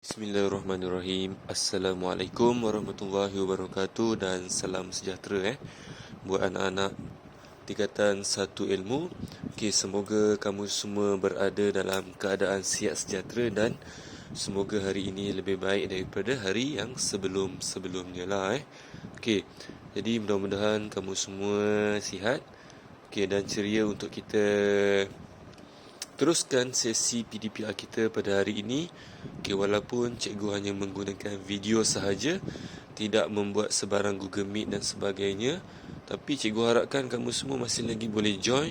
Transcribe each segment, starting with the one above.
Bismillahirrahmanirrahim. Assalamualaikum warahmatullahi wabarakatuh dan salam sejahtera buat anak-anak tingkatan 1 ilmu. Semoga kamu semua berada dalam keadaan sihat sejahtera dan semoga hari ini lebih baik daripada hari yang sebelum-sebelumnya lah. Jadi mudah-mudahan kamu semua sihat dan ceria untuk kita teruskan sesi PDPR kita pada hari ini. Walaupun cikgu hanya menggunakan video sahaja, tidak membuat sebarang Google Meet dan sebagainya, tapi cikgu harapkan kamu semua masih lagi boleh join.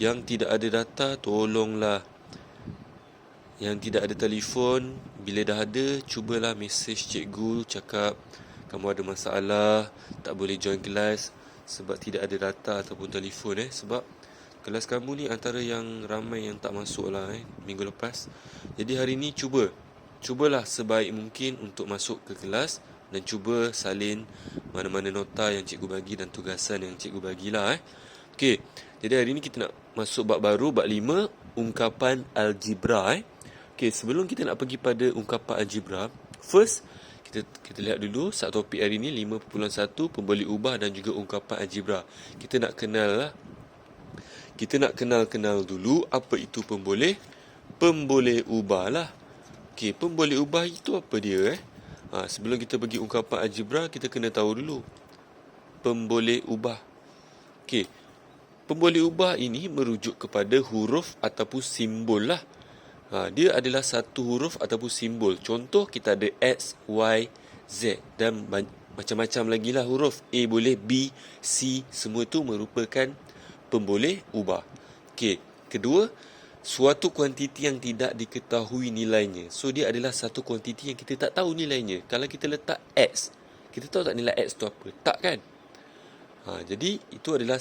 Yang tidak ada data, tolonglah. Yang tidak ada telefon, bila dah ada, cubalah mesej cikgu, cakap kamu ada masalah, tak boleh join kelas sebab tidak ada data ataupun telefon. Sebab kelas kamu ni antara yang ramai yang tak masuk lah minggu lepas. Jadi hari ni cubalah sebaik mungkin untuk masuk ke kelas dan cuba salin mana-mana nota yang cikgu bagi dan tugasan yang cikgu bagilah. Jadi hari ni kita nak masuk bab baru, bab 5, ungkapan algebra. Sebelum kita nak pergi pada ungkapan algebra, first kita lihat dulu satu topik hari ni 5.1 pemboleh ubah dan juga ungkapan algebra. Kita nak kenal dulu apa itu pemboleh ubah lah. Pemboleh ubah itu apa dia? Sebelum kita pergi ungkapan algebra, kita kena tahu dulu pemboleh ubah. Pemboleh ubah ini merujuk kepada huruf ataupun simbol lah. Dia adalah satu huruf ataupun simbol. Contoh kita ada X, Y, Z dan macam-macam lagi lah huruf. A boleh, B, C, semua itu merupakan pemboleh ubah. Kedua, suatu kuantiti yang tidak diketahui nilainya. So dia adalah satu kuantiti yang kita tak tahu nilainya. Kalau kita letak X, kita tahu tak nilai X tu apa? Tak kan? Jadi itu adalah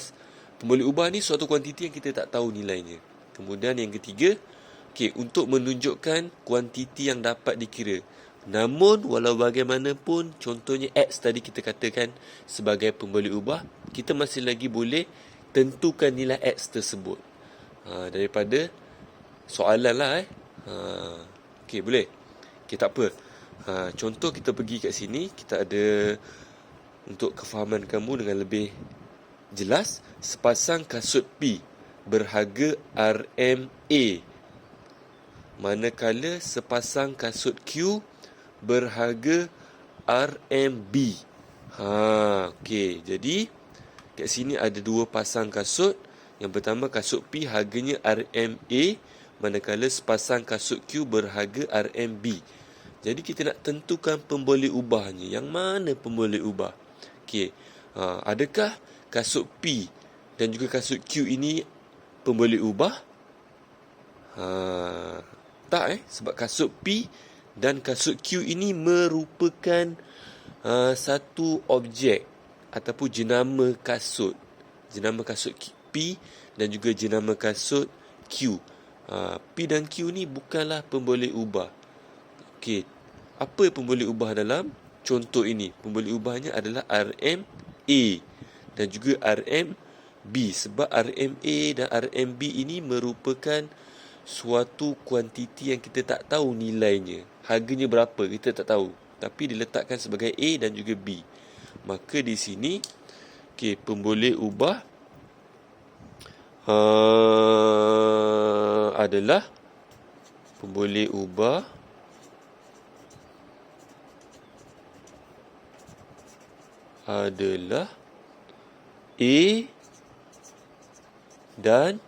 pemboleh ubah ni, suatu kuantiti yang kita tak tahu nilainya. Kemudian yang ketiga, untuk menunjukkan kuantiti yang dapat dikira. Namun walau bagaimanapun, contohnya X tadi kita katakan sebagai pemboleh ubah, kita masih lagi boleh tentukan nilai X tersebut. Daripada soalan lah. Boleh? Tak apa. Contoh kita pergi kat sini, kita ada untuk kefahaman kamu dengan lebih jelas, sepasang kasut P berharga RMA, manakala sepasang kasut Q berharga RMB. Jadi kat sini ada dua pasang kasut. Yang pertama kasut P harganya RMA, manakala sepasang kasut Q berharga RMB. Jadi kita nak tentukan pemboleh ubahnya. Yang mana pemboleh ubah? Adakah kasut P dan juga kasut Q ini pemboleh ubah? Tak sebab kasut P dan kasut Q ini merupakan satu objek ataupun jenama kasut. Jenama kasut P dan juga jenama kasut Q. P dan Q ni bukanlah pemboleh ubah. Apa pemboleh ubah dalam contoh ini? Pemboleh ubahnya adalah RMA dan juga RMB. Sebab RMA dan RMB ini merupakan suatu kuantiti yang kita tak tahu nilainya. Harganya berapa kita tak tahu, tapi diletakkan sebagai A dan juga B. Maka di sini pemboleh ubah adalah pemboleh ubah adalah A dan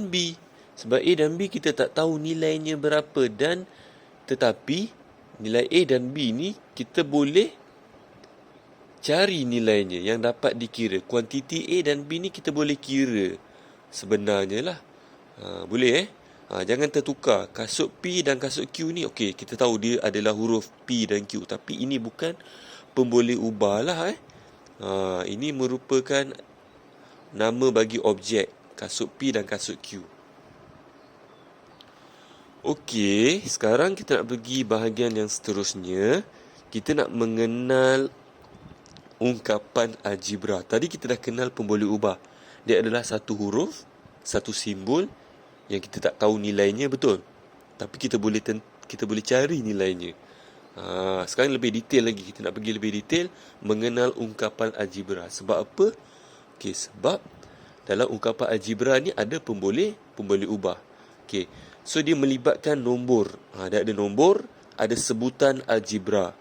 B. Sebab A dan B kita tak tahu nilainya berapa, dan tetapi nilai A dan B ni kita boleh cari nilainya yang dapat dikira. Kuantiti A dan B ni kita boleh kira sebenarnya lah. Boleh jangan tertukar. Kasut P dan kasut Q ni kita tahu dia adalah huruf P dan Q, tapi ini bukan pemboleh ubah lah. Ini merupakan nama bagi objek kasut P dan kasut Q. Sekarang kita nak pergi bahagian yang seterusnya. Kita nak mengenal ungkapan algebra. Tadi kita dah kenal pemboleh ubah. Dia adalah satu huruf, satu simbol yang kita tak tahu nilainya, betul? Tapi kita boleh kita boleh cari nilainya. Sekarang lebih detail lagi. Kita nak pergi lebih detail mengenal ungkapan algebra. Sebab apa? Okey, sebab dalam ungkapan algebra ni ada pemboleh ubah. Okey. So dia melibatkan nombor. Dia ada nombor, ada sebutan algebra.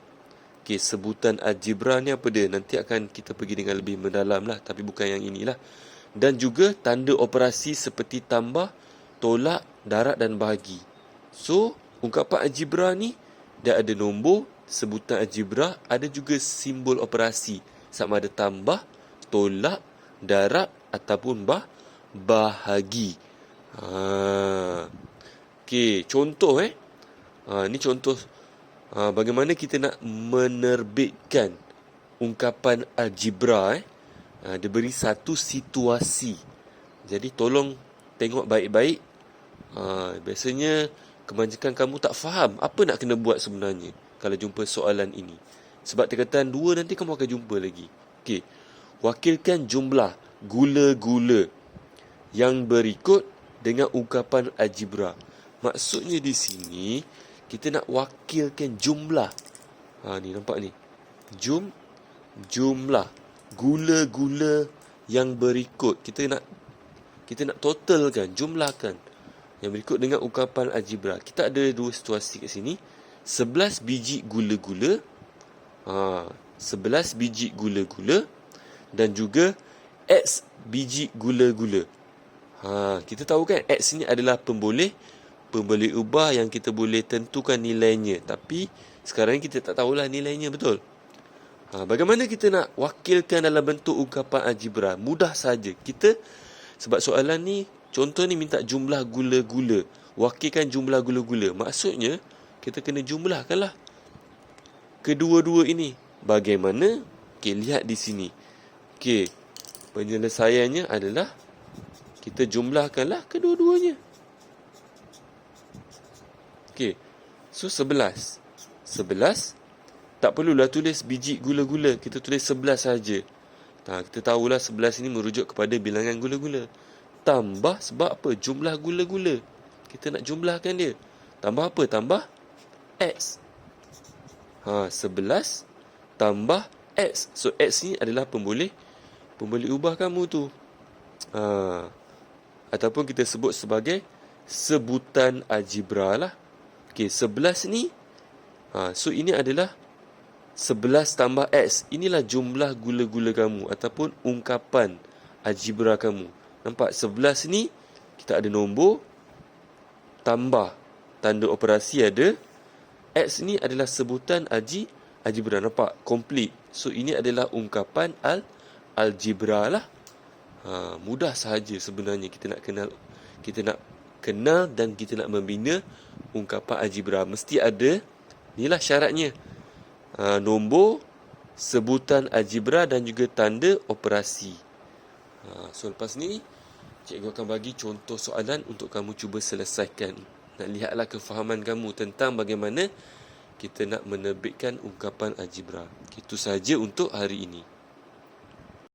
Okey, sebutan algebra ni apa dia? Nanti akan kita pergi dengan lebih mendalam lah, tapi bukan yang inilah. Dan juga tanda operasi seperti tambah, tolak, darab dan bahagi. So, ungkapan algebra ni dia ada nombor, sebutan algebra, ada juga simbol operasi sama ada tambah, tolak, darab ataupun bahagi. Okey, contoh ni contoh bagaimana kita nak menerbitkan ungkapan algebra dia beri satu situasi. Jadi tolong tengok baik-baik. Biasanya kebanyakan kamu tak faham apa nak kena buat sebenarnya kalau jumpa soalan ini. Sebab tingkatan 2 nanti kamu akan jumpa lagi. Okey. Wakilkan jumlah gula-gula yang berikut dengan ungkapan algebra. Maksudnya di sini kita nak wakilkan jumlah. Ni nampak ni. Jumlah gula-gula yang berikut. Kita nak totalkan, jumlahkan yang berikut dengan ungkapan algebra. Kita ada dua situasi kat sini. 11 biji gula-gula. 11 biji gula-gula dan juga X biji gula-gula. Kita tahu kan X ni adalah pemboleh ubah yang kita boleh tentukan nilainya. Tapi sekarang kita tak tahulah nilainya betul. Bagaimana kita nak wakilkan dalam bentuk ungkapan algebra? Mudah saja. Sebab soalan ni, contoh ni minta jumlah gula-gula. Wakilkan jumlah gula-gula. Maksudnya, kita kena jumlahkanlah kedua-dua ini. Bagaimana? Okey, lihat di sini. Okey, penyelesaiannya adalah kita jumlahkanlah kedua-duanya. Okey, so 11. 11. Tak perlulah tulis biji gula-gula. Kita tulis 11 saja. Kita tahulah 11 ini merujuk kepada bilangan gula-gula. Tambah sebab apa? Jumlah gula-gula. Kita nak jumlahkan dia. Tambah apa? Tambah X. 11 tambah X. So X ni adalah pemboleh ubah kamu tu. Ataupun kita sebut sebagai sebutan algebra lah. Okey, 11 ni. So ini adalah 11 tambah X. Inilah jumlah gula-gula kamu ataupun ungkapan algebra kamu. Nampak? 11 ni kita ada nombor, tambah tanda operasi ada. X ni adalah sebutan algebra. Nampak? Complete. So ini adalah ungkapan algebra lah. Mudah sahaja sebenarnya kita nak kenal dan kita nak membina ungkapan algebra. Mesti ada, inilah syaratnya. Nombor, sebutan algebra dan juga tanda operasi. So lepas ni cikgu akan bagi contoh soalan untuk kamu cuba selesaikan. Nak lihatlah kefahaman kamu tentang bagaimana kita nak menerbitkan ungkapan algebra. Itu sahaja untuk hari ini.